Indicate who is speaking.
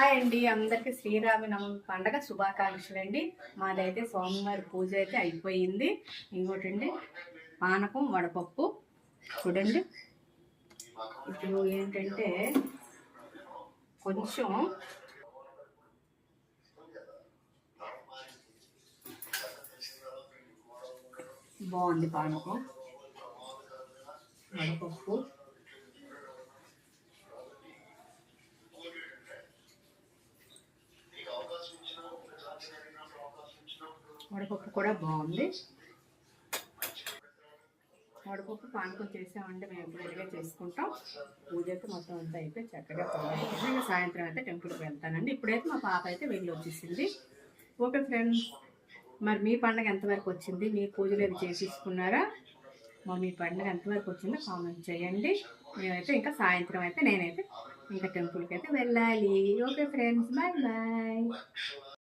Speaker 1: Hi అండి, అందరికీ శ్రీరామనవమి పండగ శుభాకాంక్షలు అండి. మాదైతే స్వామివారి పూజ అయితే అయిపోయింది. ఇంకోటండి పానకం వడపప్పు చూడండి. ఇప్పుడు ఏంటంటే కొంచెం బాగుంది పానకం వడపప్పు. వడపప్పు కూడా బాగుంది. వడపప్పు పానకం చేసామంటే మేము ఎప్పుడైనా చేసుకుంటాం. పూజ అయితే మొత్తం అంతా అయిపోయి చక్కగా పోవాలి. ఇంకా సాయంత్రం అయితే టెంపుల్కి వెళ్తానండి. ఇప్పుడైతే మా పాప అయితే వెళ్ళి వచ్చేసింది. ఓకే ఫ్రెండ్స్, మరి మీ పండుగ ఎంతవరకు వచ్చింది? మీ పూజలు ఏమి చేసేసుకున్నారా? మీ పండుగ ఎంతవరకు వచ్చిందో కామెంట్ చేయండి. మేమైతే ఇంకా సాయంత్రం అయితే నేనైతే ఇంకా టెంపుల్కి అయితే వెళ్ళాలి. Okay friends, bye bye.